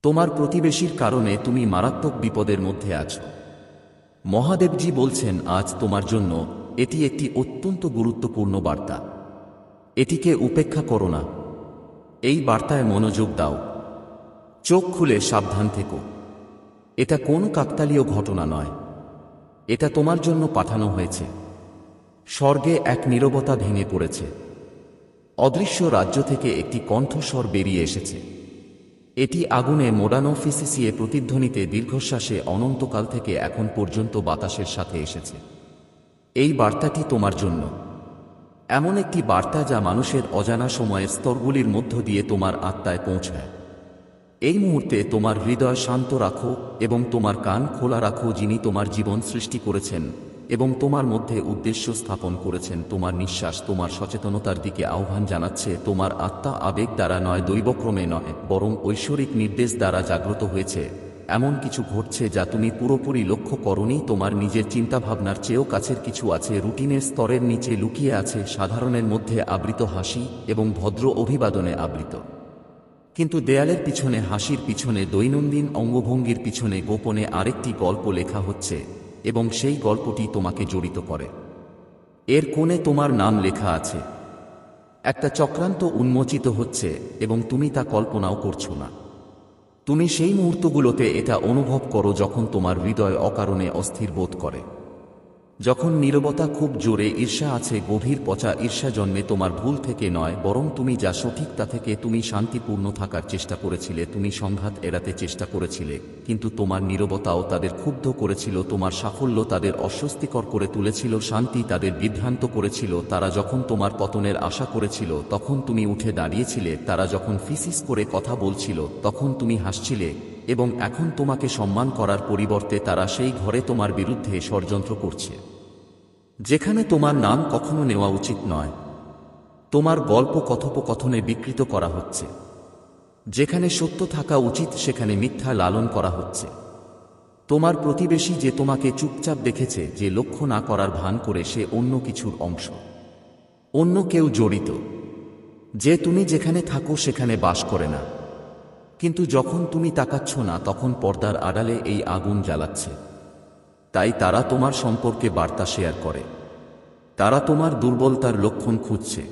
তোমার প্রতিবেশীর কারণে তুমি মারাত্মক বিপদের মধ্যে আছো। মহাদেবজি বলছেন আজ তোমার জন্য এটি একটি অত্যন্ত গুরুত্বপূর্ণ বার্তা। এটিকে উপেক্ষা করো না। এই বার্তায় মনোযোগ দাও। চোখ খুলে সাবধান থেকো। এটা কোনো কাকতালীয় ঘটনা নয়। এটা তোমার জন্য পাঠানো হয়েছে। স্বর্গে এক নীরবতা ভেঙে পড়েছে। অদৃশ্য রাজ্য থেকে একটি কণ্ঠস্বর বেরিয়ে এসেছে। এটি আগুনে মোড়ানো ফিসিসিয়ে প্রতিধ্বনিতে দীর্ঘশ্বাসে অনন্তকাল থেকে এখন পর্যন্ত বাতাসের সাথে এসেছে। এই বার্তাটি তোমার জন্য এমন একটি বার্তা যা মানুষের অজানা সময়ের স্তরগুলির মধ্য দিয়ে তোমার আত্মায় পৌঁছায়। এই মুহূর্তে তোমার হৃদয় শান্ত রাখো এবং তোমার কান খোলা রাখো। যিনি তোমার জীবন সৃষ্টি করেছেন এবং তোমার মধ্যে উদ্দেশ্য স্থাপন করেছেন, তোমার নিঃশ্বাস তোমার সচেতনতার দিকে আহ্বান জানাচ্ছে। তোমার আত্মা আবেগ দ্বারা নয়, দৈবক্রমে নয়, বরং ঐশ্বরিক নির্দেশ দ্বারা জাগ্রত হয়েছে। এমন কিছু ঘটছে যা তুমি পুরোপুরি লক্ষ্য করোনি। তোমার নিজের চিন্তাভাবনার চেয়েও কাছের কিছু আছে, রুটিনের স্তরের নিচে লুকিয়ে আছে, সাধারণের মধ্যে আবৃত হাসি এবং ভদ্র অভিবাদনে আবৃত। কিন্তু দেয়ালের পিছনে, হাসির পিছনে, দৈনন্দিন অঙ্গভঙ্গির পিছনে গোপনে আরেকটি গল্প লেখা হচ্ছে এবং সেই গল্পটি তোমাকে জড়িত করে। এর কোণে তোমার নাম লেখা আছে। একটা চক্রান্ত উন্মোচিত হচ্ছে এবং তুমি তা কল্পনাও করছো না। তুমি সেই মুহূর্তগুলোতে এটা অনুভব করো যখন তোমার হৃদয় অকারণে অস্থির বোধ করে, যখন নীরবতা খুব জোরে, ঈর্ষা আছে, গভীর পচা ঈর্ষা জন্মে তোমার ভুল থেকে নয়, বরং তুমি যা সঠিক তা থেকে। তুমি শান্তিপূর্ণ থাকার চেষ্টা করেছিলে, তুমি সংঘাত এড়াতে চেষ্টা করেছিলে, কিন্তু তোমার নীরবতাও তাদের ক্ষুব্ধ করেছিল। তোমার সাফল্য তাদের অস্বস্তিকর করে তুলেছিল, শান্তি তাদের বিভ্রান্ত করেছিল। তারা যখন তোমার পতনের আশা করেছিল তখন তুমি উঠে দাঁড়িয়েছিলে, তারা যখন ফিসিস করে কথা বলছিল তখন তুমি হাসছিলে, এবং এখন তোমাকে সম্মান করার পরিবর্তে তারা সেই ঘরে তোমার বিরুদ্ধে ষড়যন্ত্র করছে, যেখানে তোমার নাম কখনো নেওয়া উচিত নয়। তোমার গল্প কথোপকথনে বিকৃত করা হচ্ছে। যেখানে সত্য থাকা উচিত সেখানে মিথ্যা লালন করা হচ্ছে। তোমার প্রতিবেশী যে তোমাকে চুপচাপ দেখেছে, যে লক্ষ্য না করার ভান করে, সে অন্য কিছুর অংশ, অন্য কেউ জড়িত, যে তুমি যেখানে থাকো সেখানে বাস করে না। কিন্তু যখন তুমি তাকাচ্ছ না তখন পর্দার আড়ালে এই আগুন জ্বালাচ্ছে। তাই তারা তোমার সম্পর্কে বার্তা শেয়ার করে। তারা তোমার দুর্বলতার লক্ষণ খুঁজছে।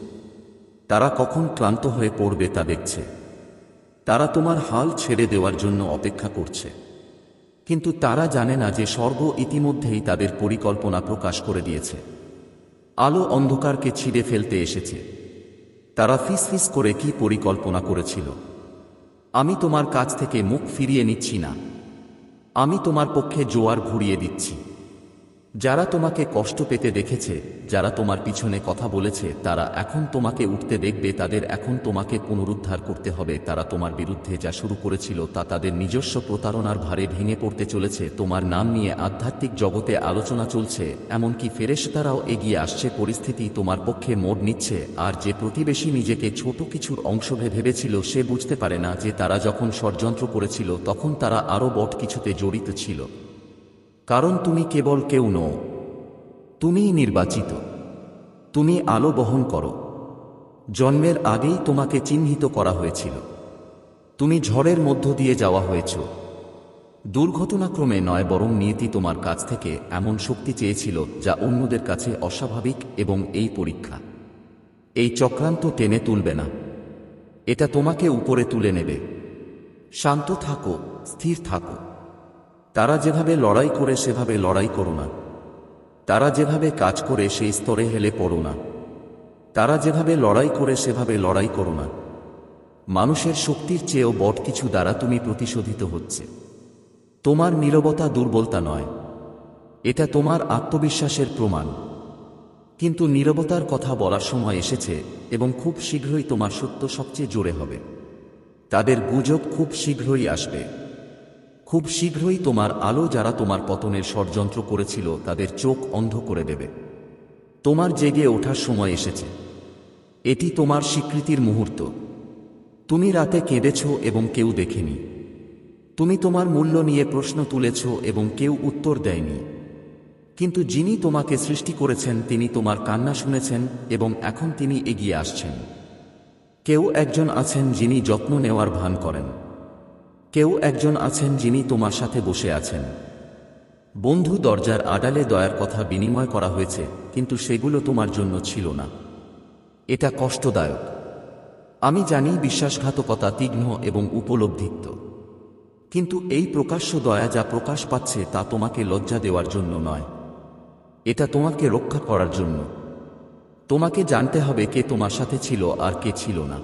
তারা কখন ক্লান্ত হয়ে পড়বে তা দেখছে। তারা তোমার হাল ছেড়ে দেওয়ার জন্য অপেক্ষা করছে। কিন্তু তারা জানে না যে স্বর্গ ইতিমধ্যেই তাদের পরিকল্পনা প্রকাশ করে দিয়েছে। আলো অন্ধকারকে ছিঁড়ে ফেলতে এসেছে। তারা ফিসফিস করে কি পরিকল্পনা করেছিল? আমি তোমার কাছ থেকে মুখ ফিরিয়ে নিচ্ছি না। আমি তোমার পক্ষে জোয়ার ঘুরিয়ে দিচ্ছি। যারা তোমাকে কষ্ট পেতে দেখেছে, যারা তোমার পিছনে কথা বলেছে, তারা এখন তোমাকে উঠতে দেখবে। তাদের এখন তোমাকে পুনরুদ্ধার করতে হবে। তারা তোমার বিরুদ্ধে যা শুরু করেছিল তা তাদের নিজস্ব প্রতারণার ভারে ভেঙে পড়তে চলেছে। তোমার নাম নিয়ে আধ্যাত্মিক জগতে আলোচনা চলছে, এমনকি ফেরেশতারাও এগিয়ে আসছে। পরিস্থিতি তোমার পক্ষে মোড় নিচ্ছে। আর যে প্রতিবেশী নিজেকে ছোট কিছুর অংশ ভেবেছিল, সে বুঝতে পারে না যে তারা যখন ষড়যন্ত্র করেছিল তখন তারা আরও বড় কিছুতে জড়িত ছিল। কারণ তুমি কেবল কেউ নও, তুমিই নির্বাচিত। তুমি আলো বহন করো। জন্মের আগেই তোমাকে চিহ্নিত করা হয়েছিল। তুমি ঝড়ের মধ্য দিয়ে যাওয়া হয়েছ। দুর্ঘটনাক্রমে নয়, বরং নিয়তি তোমার কাছ থেকে এমন শক্তি চেয়েছিল যা অন্যদের কাছে অস্বাভাবিক। এবং এই পরীক্ষা, এই চক্রান্ত টেনে তুলবে না, এটা তোমাকে উপরে তুলে নেবে। শান্ত থাকো, স্থির থাকো। তারা যেভাবে লড়াই করে সেভাবে লড়াই করো না। তারা যেভাবে কাজ করে সেই স্তরে হেলে পড়ো না। তারা যেভাবে লড়াই করে সেভাবে লড়াই করো না। মানুষের শক্তির চেয়েও বড় কিছু দ্বারা তুমি প্রতিশোধিত হচ্ছে। তোমার নীরবতা দুর্বলতা নয়, এটা তোমার আত্মবিশ্বাসের প্রমাণ। কিন্তু নীরবতার কথা বলার সময় এসেছে, এবং খুব শীঘ্রই তোমার সত্য সবচেয়ে জোরে হবে। তাদের গুজব খুব শীঘ্রই আসবে। খুব শীঘ্রই তোমার আলো, যারা তোমার পতনের ষড়যন্ত্র করেছিল, তাদের চোখ অন্ধ করে দেবে। তোমার জেগে ওঠার সময় এসেছে। এটি তোমার স্বীকৃতির মুহূর্ত। তুমি রাতে কেঁদেছ এবং কেউ দেখেনি। তুমি তোমার মূল্য নিয়ে প্রশ্ন তুলেছ এবং কেউ উত্তর দেয়নি। কিন্তু যিনি তোমাকে সৃষ্টি করেছেন তিনি তোমার কান্না শুনেছেন এবং এখন তিনি এগিয়ে আসছেন। কেউ একজন আছেন যিনি যত্ন নেওয়ার ভান করেন। কেউ একজন আছেন যিনি তোমার সাথে বসে আছেন। বন্ধু, দরজার আড়ালে দয়ার কথা বিনিময় করা হয়েছে, কিন্তু সেগুলো তোমার জন্য ছিল না। এটা কষ্টদায়ক। আমি জানি বিশ্বাসঘাতকতা তীক্ষ্ণ এবং উপলব্ধিত, কিন্তু এই প্রকাশ্য দয়া যা প্রকাশ পাচ্ছে তা তোমাকে লজ্জা দেওয়ার জন্য নয়। এটা তোমাকে রক্ষা করার জন্য। তোমাকে জানতে হবে কে তোমার সাথে ছিল আর কে ছিল না।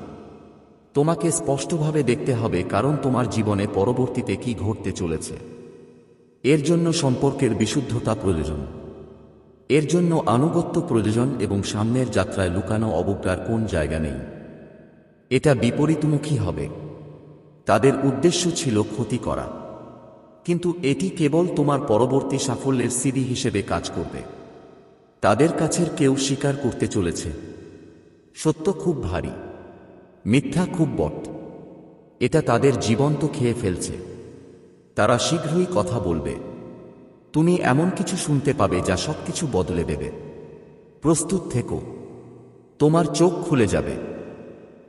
তোমাকে স্পষ্টভাবে দেখতে হবে, কারণ তোমার জীবনে পরবর্তীতে কি ঘটতে চলেছে। এর জন্য সম্পর্কের বিশুদ্ধতা প্রয়োজন। এর জন্য আনুগত্য প্রয়োজন এবং সামনের যাত্রায় লুকানো অবজ্ঞার কোন জায়গা নেই। এটা বিপরীতমুখী হবে। তাদের উদ্দেশ্য ছিল ক্ষতি করা, কিন্তু এটি কেবল তোমার পরবর্তী সাফল্যের সিডি হিসেবে কাজ করবে। তাদের কাছের কেউ স্বীকার করতে চলেছে সত্য খুব ভারী, মিথ্যা খুব বট। এটা তাদের জীবন্ত খেয়ে ফেলছে। তারা শীঘ্রই কথা বলবে। তুমি এমন কিছু শুনতে পাবে যা সবকিছু বদলে দেবে। প্রস্তুত থেকো। তোমার চোখ খুলে যাবে।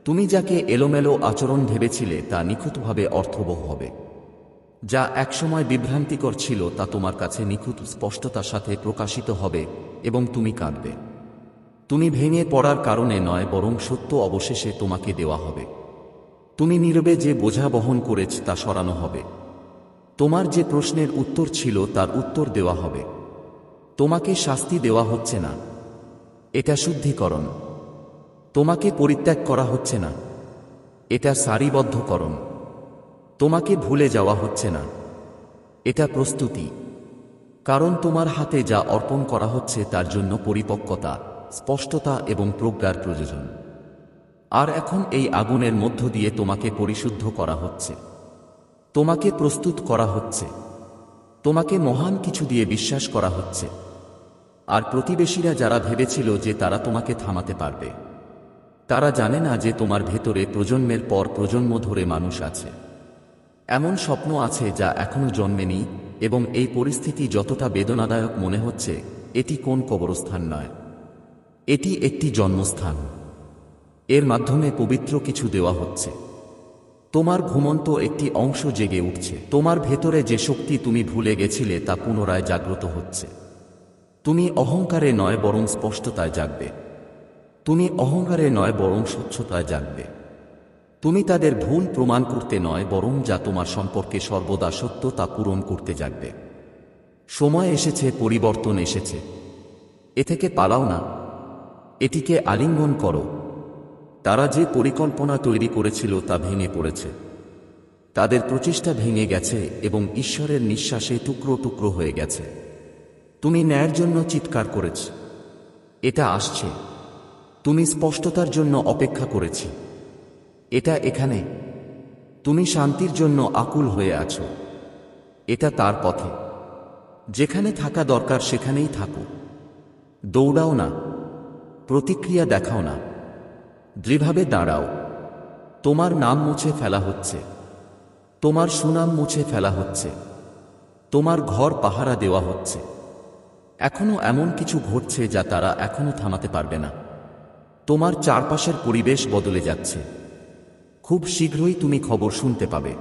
তুমি যাকে এলোমেলো আচরণ ভেবেছিলে তা নিখুঁতভাবে অর্থবহ হবে। যা একসময় বিভ্রান্তিকর ছিল তা তোমার কাছে নিখুঁত স্পষ্টতার সাথে প্রকাশিত হবে এবং তুমি কাঁদবে। তুমি ভেঙে পড়ার কারণে নয়, বরং সত্য অবশেষে তোমাকে দেওয়া হবে। তুমি নীরবে যে বোঝা বহন করেছ তা সরানো হবে। তোমার যে প্রশ্নের উত্তর ছিল তার উত্তর দেওয়া হবে। তোমাকে শাস্তি দেওয়া হচ্ছে না, এটা শুদ্ধিকরণ। তোমাকে পরিত্যাগ করা হচ্ছে না, এটা সারিবদ্ধকরণ। তোমাকে ভুলে যাওয়া হচ্ছে না, এটা প্রস্তুতি। কারণ তোমার হাতে যা অর্পণ করা হচ্ছে তার জন্য পরিপক্কতা, স্পষ্টতা এবং প্রজ্ঞার প্রয়োজন। আর এখন এই আগুনের মধ্য দিয়ে তোমাকে পরিশুদ্ধ করা হচ্ছে। তোমাকে প্রস্তুত করা হচ্ছে। তোমাকে মহান কিছু দিয়ে বিশ্বাস করা হচ্ছে। আর প্রতিবেশীরা যারা ভেবেছিল যে তারা তোমাকে থামাতে পারবে, তারা জানে না যে তোমার ভেতরে প্রজন্মের পর প্রজন্ম ধরে মানুষ আছে। এমন স্বপ্ন আছে যা এখনো জন্মেনি, এবং এই পরিস্থিতি যতটা বেদনাদায়ক মনে হচ্ছে, এটি কোন কবরস্থান নয়, এটি একটি জন্মস্থান। এর মাধ্যমে পবিত্র কিছু দেওয়া হচ্ছে। তোমার ঘুমন্ত একটি অংশ জেগে উঠছে। তোমার ভেতরে যে শক্তি তুমি ভুলে গেছিলে তা পুনরায় জাগ্রত হচ্ছে। তুমি অহংকারে নয় বরং স্পষ্টতায় জাগবে। তুমি অহংকারে নয় বরং স্বচ্ছতায় জাগবে। তুমি তাদের ভুল প্রমাণ করতে নয়, বরং যা তোমার সম্পর্কে সর্বদা সত্য তা পূরণ করতে জাগবে। সময় এসেছে, পরিবর্তন এসেছে। এ থেকে পালাও না, এটিকে আলিঙ্গন করো। তারা যে পরিকল্পনা তৈরি করেছিল তা ভেঙে পড়েছে। তাদের প্রচেষ্টা ভেঙে গেছে এবং ঈশ্বরের নিঃশ্বাসে টুকরো টুকরো হয়ে গেছে। তুমি ন্যায়ের জন্য চিৎকার করেছ, এটা আসছে। তুমি স্পষ্টতার জন্য অপেক্ষা করেছি, এটা এখানে। তুমি শান্তির জন্য আকুল হয়ে আছো, এটা তার পথে। যেখানে থাকা দরকার সেখানেই থাকো। দৌড়াও না, প্রতিক্রিয়া দেখাও না, দৃঢ়ভাবে দাঁড়াও। তোমার নাম মুছে ফেলা হচ্ছে, তোমার সুনাম মুছে ফেলা হচ্ছে, তোমার ঘর পাহারা দেওয়া হচ্ছে। এখনো এমন কিছু ঘটছে যা তারা এখনো থামাতে পারবে না। তোমার চারপাশের পরিবেশ বদলে যাচ্ছে। খুব শীঘ্রই তুমি খবর শুনতে পাবে,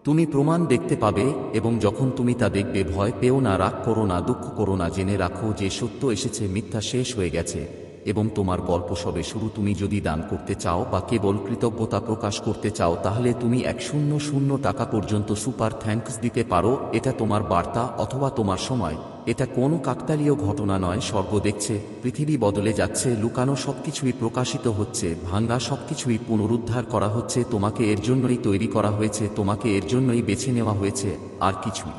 তুমি প্রমাণ দেখতে পাবে, এবং যখন তুমি তা দেখবে ভয় পেও না, রাগ করো না, দুঃখ করো না। জেনে রাখো যে সত্য এসেছে, মিথ্যা শেষ হয়ে গেছে এবং তোমার গল্প সবে শুরু। তুমি যদি দান করতে চাও বা কেবল কৃতজ্ঞতা প্রকাশ করতে চাও, তাহলে তুমি 100 টাকা পর্যন্ত সুপার থ্যাঙ্কস দিতে পারো। এটা তোমার বার্তা অথবা তোমার সময়। এটা কোনো কাকতালীয় ঘটনা নয়। স্বর্গ দেখছে, পৃথিবী বদলে যাচ্ছে, লুকানো সবকিছুই প্রকাশিত হচ্ছে, ভাঙ্গা সবকিছুই পুনরুদ্ধার করা হচ্ছে। তোমাকে এর জন্যই তৈরি করা হয়েছে, তোমাকে এর জন্যই বেছে নেওয়া হয়েছে, আর কিছুই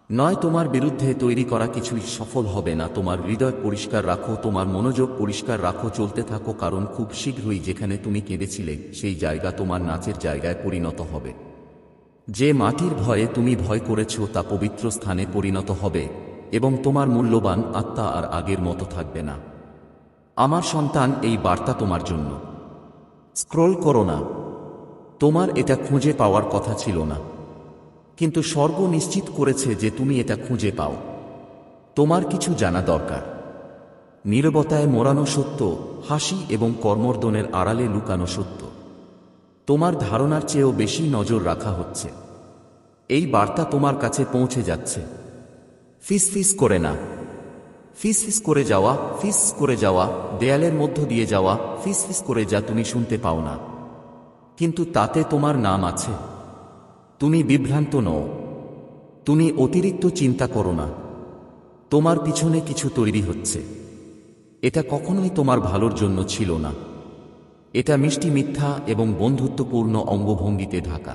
নয়। তোমার বিরুদ্ধে তৈরি করা কিছুই সফল হবে না। তোমার হৃদয় পরিষ্কার রাখো, তোমার মনোযোগ পরিষ্কার রাখো, চলতে থাকো, কারণ খুব শীঘ্রই যেখানে তুমি কেঁদেছিলে সেই জায়গা তোমার নাচের জায়গায় পরিণত হবে। যে মাটির ভয়ে তুমি ভয় করেছ তা পবিত্র স্থানে পরিণত হবে, এবং তোমার মূল্যবান আত্মা আর আগের মতো থাকবে না। আমার সন্তান, এই বার্তা তোমার জন্য। স্ক্রল করো না। তোমার এটা খুঁজে পাওয়ার কথা ছিল না, কিন্তু স্বর্গ নিশ্চিত করেছে যে তুমি এটা খুঁজে পাও। তোমার কিছু জানা দরকার। নীরবতায় মোড়ানো সত্য, হাসি এবং কর্মর্দনের আড়ালে লুকানো সত্য। তোমার ধারণার চেয়েও বেশি নজর রাখা হচ্ছে। এই বার্তা তোমার কাছে পৌঁছে যাচ্ছে। ফিস ফিস করে না, ফিস ফিস করে যাওয়া, ফিস করে যাওয়া, দেয়ালের মধ্য দিয়ে যাওয়া, ফিস ফিস করে যা তুমি শুনতে পাও না, কিন্তু তাতে তোমার নাম আছে। তুমি বিভ্রান্ত নও, তুমি অতিরিক্ত চিন্তা করো না। তোমার পিছনে কিছু তৈরি হচ্ছে। এটা কখনোই তোমার ভালোর জন্য ছিল না। এটা মিষ্টি মিথ্যা এবং বন্ধুত্বপূর্ণ অঙ্গভঙ্গিতে ঢাকা,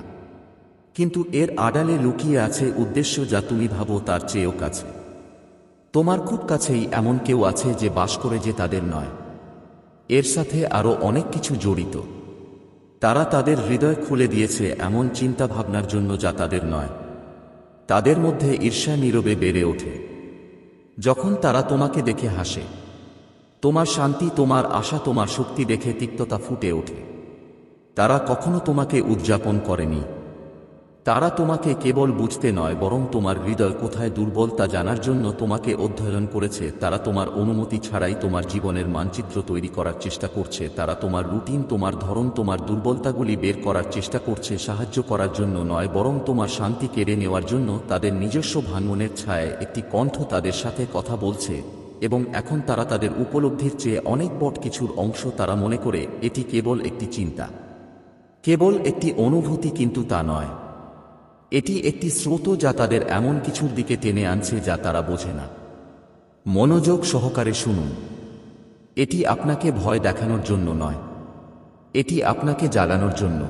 কিন্তু এর আড়ালে লুকিয়ে আছে উদ্দেশ্য যা তুমি ভাবো তার চেয়েও কাছে। তোমার খুব কাছেই এমন কেউ আছে যে বাস করে যে তাদের নয়। এর সাথে আরও অনেক কিছু জড়িত। তারা তাদের হৃদয় খুলে দিয়েছে এমন চিন্তা ভাবনার জন্য যা তাদের নয়। তাদের মধ্যে ঈর্ষা নীরবে বেড়ে ওঠে। যখন তারা তোমাকে দেখে হাসে, তোমার শান্তি, তোমার আশা, তোমার শক্তি দেখে তিক্ততা ফুটে ওঠে। তারা কখনো তোমাকে উদযাপন করেনি। তারা তোমাকে কেবল বুঝতে নয়, বরং তোমার হৃদয় কোথায় দুর্বল তা জানার জন্য তোমাকে অধ্যয়ন করেছে। তারা তোমার অনুমতি ছাড়াই তোমার জীবনের মানচিত্র তৈরি করার চেষ্টা করছে। তারা তোমার রুটিন, তোমার ধরন, তোমার দুর্বলতাগুলি বের করার চেষ্টা করছে, সাহায্য করার জন্য নয়, বরং তোমার শান্তি কেড়ে নেওয়ার জন্য। তাদের নিজস্ব ভাঙনের ছায়ায় একটি কণ্ঠ তাদের সাথে কথা বলছে, এবং এখন তারা তাদের উপলব্ধির চেয়ে অনেক বড় কিছুর অংশ। তারা মনে করে এটি কেবল একটি চিন্তা, কেবল একটি অনুভূতি, কিন্তু তা নয়। এটি একটি স্রোত যা তাদের এমন কিছুর দিকে টেনে আনছে যা তারা বোঝে না। মনোযোগ সহকারে শুনুন। এটি আপনাকে ভয় দেখানোর জন্য নয়, এটি আপনাকে জাগানোর জন্য।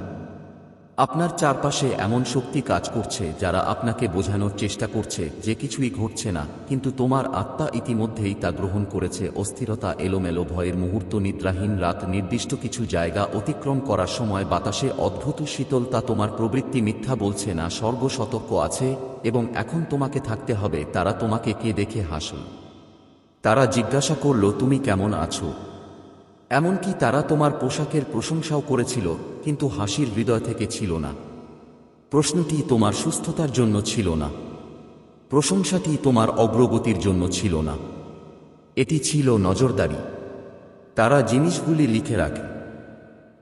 আপনার চারপাশে এমন শক্তি কাজ করছে যারা আপনাকে বোঝানোর চেষ্টা করছে যে কিছুই ঘটছে না, কিন্তু তোমার আত্মা ইতিমধ্যেই তা গ্রহণ করেছে। অস্থিরতা, এলোমেলো ভয়ের মুহূর্ত, নিদ্রাহীন রাত, নির্দিষ্ট কিছু জায়গা অতিক্রম করার সময় বাতাসে অদ্ভুত শীতলতা। তোমার প্রবৃত্তি মিথ্যা বলছে না, স্বর্গ সতর্ক আছে, এবং এখন তোমাকে থাকতে হবে। তারা তোমাকে কে দেখে হাসল। তারা জিজ্ঞাসা করল তুমি কেমন আছো। এমনকি তারা তোমার পোশাকের প্রশংসাও করেছিল, কিন্তু হাসির হৃদয় থেকে ছিল না। প্রশ্নটি তোমার সুস্থতার জন্য ছিল না, প্রশংসাটি তোমার অগ্রগতির জন্য ছিল না, এটি ছিল নজরদারি। তারা জিনিসগুলি লিখে রাখে,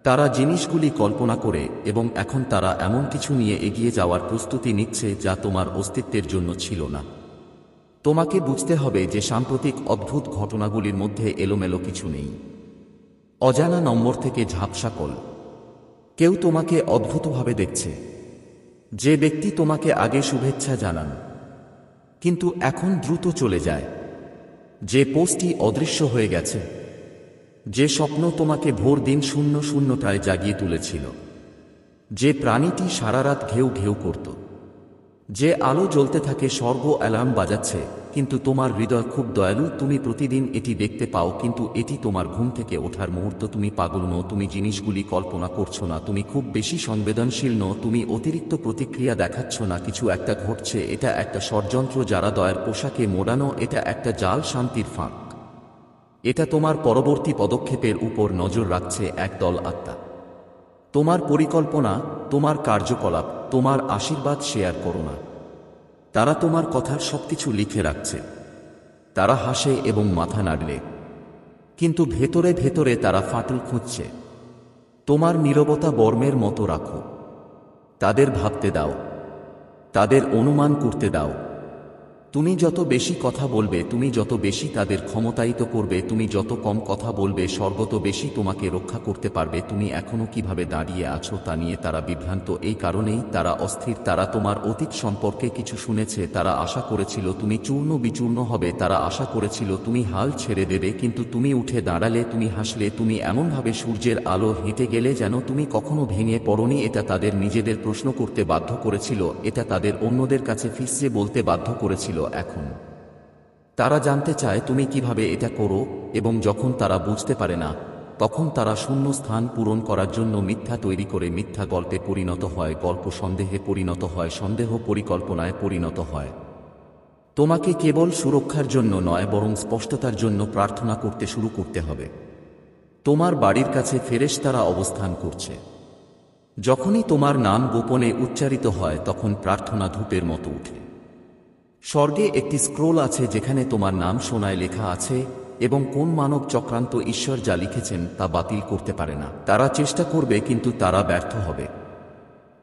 তারা জিনিসগুলি কল্পনা করে, এবং এখন তারা এমন কিছু নিয়ে এগিয়ে যাওয়ার প্রস্তুতি নিচ্ছে যা তোমার অস্তিত্বের জন্য ছিল না। তোমাকে বুঝতে হবে যে সাম্প্রতিক অদ্ভুত ঘটনাগুলির মধ্যে এলোমেলো কিছু নেই। অজানা নম্বর থেকে ঝাপসা কল। কেউ তোমাকে অদ্ভুতভাবে দেখছে। যে ব্যক্তি তোমাকে আগে শুভেচ্ছা জানান, কিন্তু এখন দ্রুত চলে যায়। যে পোস্টটি অদৃশ্য হয়ে গেছে। যে স্বপ্ন তোমাকে ভোর দিন 00টায় জাগিয়ে তুলেছিল। যে প্রাণীটি সারা রাত ঘেউ ঘেউ করত। যে আলো জ্বলতে থাকে, স্বর্গ অ্যালার্ম বাজাচ্ছে, কিন্তু তোমার হৃদয় খুব দয়ালু। তুমি প্রতিদিন এটি দেখতে পাও, কিন্তু এটি তোমার ঘুম থেকে ওঠার মুহূর্ত। তুমি পাগল নও, তুমি জিনিসগুলি কল্পনা করছো না, তুমি খুব বেশি সংবেদনশীল নও, তুমি অতিরিক্ত প্রতিক্রিয়া দেখাচ্ছ না। কিছু একটা ঘটছে। এটা একটা ষড়যন্ত্র যারা দয়ার পোশাকে মোড়ানো। এটা একটা জাল, শান্তির ফাঁক। এটা তোমার পরবর্তী পদক্ষেপের উপর নজর রাখছে একদল আত্মা। তোমার পরিকল্পনা, তোমার কার্যকলাপ, তোমার আশীর্বাদ শেয়ার করো না। তারা তোমার কথার সবকিছু লিখে রাখছে। তারা হাসে এবং মাথা নাড়লে, কিন্তু ভেতরে ভেতরে তারা ফাটল খুঁজছে। তোমার নীরবতা বর্মের মতো রাখো। তাদের ভাবতে দাও, তাদের অনুমান করতে দাও। তুমি যত বেশি কথা বলবে, তুমি যত বেশি তাদের ক্ষমতায়িত করবে। তুমি যত কম কথা বলবে, স্বর্গ তত বেশি তোমাকে রক্ষা করতে পারবে। তুমি এখনো কিভাবে দাঁড়িয়ে আছো তা নিয়ে তারা বিভ্রান্ত। এই কারণেই তারা অস্থির। তারা তোমার অতীত সম্পর্কে কিছু শুনেছে। তারা আশা করেছিল তুমি চূর্ণ বিচূর্ণ হবে। তারা আশা করেছিল তুমি হাল ছেড়ে দেবে, কিন্তু তুমি উঠে দাঁড়ালে, তুমি হাসলে, তুমি এমনভাবে সূর্যের আলো হেঁটে গেলে যেন তুমি কখনো ভেঙে পড়োনি। এটা তাদের নিজেদের প্রশ্ন করতে বাধ্য করেছিল। এটা তাদের অন্যদের কাছে ফিসে বলতে বাধ্য করেছিল। এখন তারা জানতে চায় তুমি কিভাবে এটা করো, এবং যখন তারা বুঝতে পারে না, তখন তারা শূন্য স্থান পূরণ করার জন্য মিথ্যা তৈরি করে। মিথ্যা গল্পে পরিণত হয়, গল্প সন্দেহে পরিণত হয়, সন্দেহ পরিকল্পনায় পরিণত হয়। তোমাকে কেবল সুরক্ষার জন্য নয়, বরং স্পষ্টতার জন্য প্রার্থনা করতে শুরু করতে হবে। তোমার বাড়ির কাছে ফেরেশতারা অবস্থান করছে। যখনই তোমার নাম গোপনে উচ্চারিত হয়, তখন প্রার্থনা ধূপের মতো উঠে। স্বর্গে একটি স্ক্রোল আছে যেখানে তোমার নাম সোনায় লেখা আছে, এবং কোন মানব চক্রান্ত ঈশ্বর যা লিখেছেন তা বাতিল করতে পারে না। তারা চেষ্টা করবে কিন্তু তারা ব্যর্থ হবে।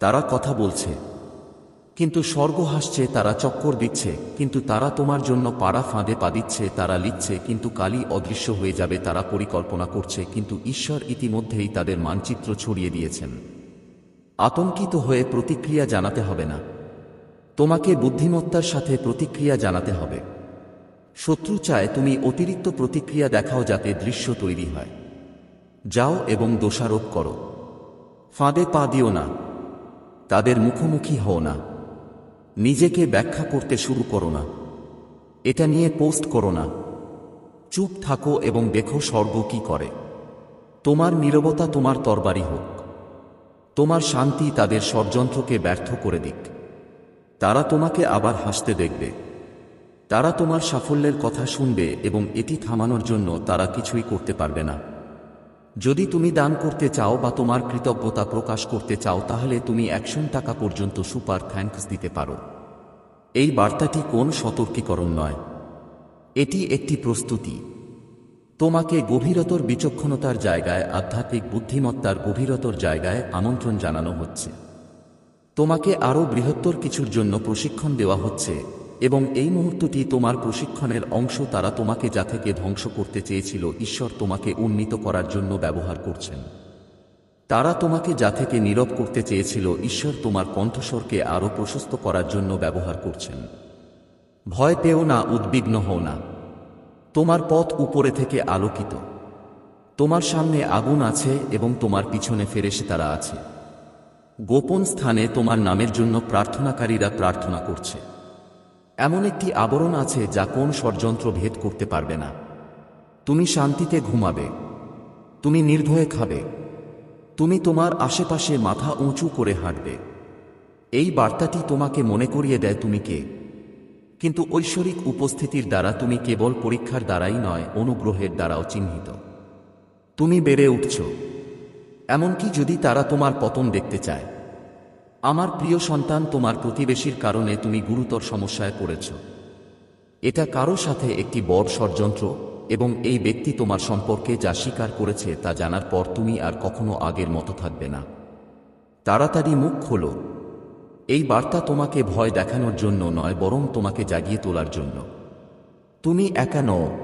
তারা কথা বলছে কিন্তু স্বর্গ হাসছে, তারা চক্কর দিচ্ছে কিন্তু তারা তোমার জন্য পাড়া ফাঁদে পা দিচ্ছে, তারা লিখছে কিন্তু কালই অদৃশ্য হয়ে যাবে, তারা পরিকল্পনা করছে কিন্তু ঈশ্বর ইতিমধ্যেই তাদের মানচিত্র ছড়িয়ে দিয়েছেন। আতঙ্কিত হয়ে প্রতিক্রিয়া জানাতে হবে না, তোমাকে বুদ্ধিমত্তার সাথে প্রতিক্রিয়া জানাতে হবে। শত্রু চায় তুমি অতিরিক্ত প্রতিক্রিয়া দেখাও যাতে দৃশ্য তৈরি হয়। যাও এবং দোষারোপ করো, ফাঁদে পা দিও না, তাদের মুখোমুখি হও না, নিজেকে ব্যাখ্যা করতে শুরু করো না, এটা নিয়ে পোস্ট করো না। চুপ থাকো এবং দেখো স্বর্গ কি করে। তোমার নীরবতা তোমার তরবারি হোক, তোমার শান্তি তাদের ষড়যন্ত্রকে ব্যর্থ করে দিক। তারা তোমাকে আবার হাসতে দেখবে, তারা তোমার সাফল্যের কথা শুনবে এবং এটি থামানোর জন্য তারা কিছুই করতে পারবে না। যদি তুমি দান করতে চাও বা তোমার কৃতজ্ঞতা প্রকাশ করতে চাও তাহলে তুমি $100 পর্যন্ত সুপার থ্যাঙ্কস দিতে পারো। এই বার্তাটি কোন সতর্কীকরণ নয়, এটি একটি প্রস্তুতি। তোমাকে গভীরতর বিচক্ষণতার জায়গায়, আধ্যাত্মিক বুদ্ধিমত্তার গভীরতর জায়গায় আমন্ত্রণ জানানো হচ্ছে। তোমাকে আরও বৃহত্তর কিছুর জন্য প্রশিক্ষণ দেওয়া হচ্ছে এবং এই মুহূর্তটি তোমার প্রশিক্ষণের অংশ। তারা তোমাকে যা থেকে ধ্বংস করতে চেয়েছিল ঈশ্বর তোমাকে উন্নীত করার জন্য ব্যবহার করছেন। তারা তোমাকে যা থেকে নীরব করতে চেয়েছিল ঈশ্বর তোমার কণ্ঠস্বরকে আরও প্রশস্ত করার জন্য ব্যবহার করছেন। ভয় পেও না, উদ্বিগ্ন হও না, তোমার পথ উপরে থেকে আলোকিত। তোমার সামনে আগুন আছে এবং তোমার পিছনে ফেরেশতারা আছে। গোপন স্থানে তোমার নামের জন্য প্রার্থনাকারীরা প্রার্থনা করছে। এমন একটি আবরণ আছে যা কোন ষড়যন্ত্র ভেদ করতে পারবে না। তুমি শান্তিতে ঘুমাবে, তুমি নির্ভয়ে খাবে, তুমি তোমার আশেপাশে মাথা উঁচু করে হাঁটবে। এই বার্তাটি তোমাকে মনে করিয়ে দেয় তুমি কে। কিন্তু ঐশ্বরিক উপস্থিতির দ্বারা তুমি কেবল পরীক্ষার দ্বারাই নয়, অনুগ্রহের দ্বারাও চিহ্নিত। তুমি বেড়ে উঠছ, এমনকি যদি তারা তোমার পতন দেখতে চায়। আমার প্রিয় সন্তান, তোমার প্রতিবেশীর কারণে তুমি গুরুতর সমস্যায় পড়েছ। এটা কারো সাথে একটি বড় ষড়যন্ত্র এবং এই ব্যক্তি তোমার সম্পর্কে যা স্বীকার করেছে তা জানার পর তুমি আর কখনো আগের মতো থাকবে না। তাড়াতাড়ি মুখ খোলো। এই বার্তা তোমাকে ভয় দেখানোর জন্য নয়, বরং তোমাকে জাগিয়ে তোলার জন্য। তুমি একা নও,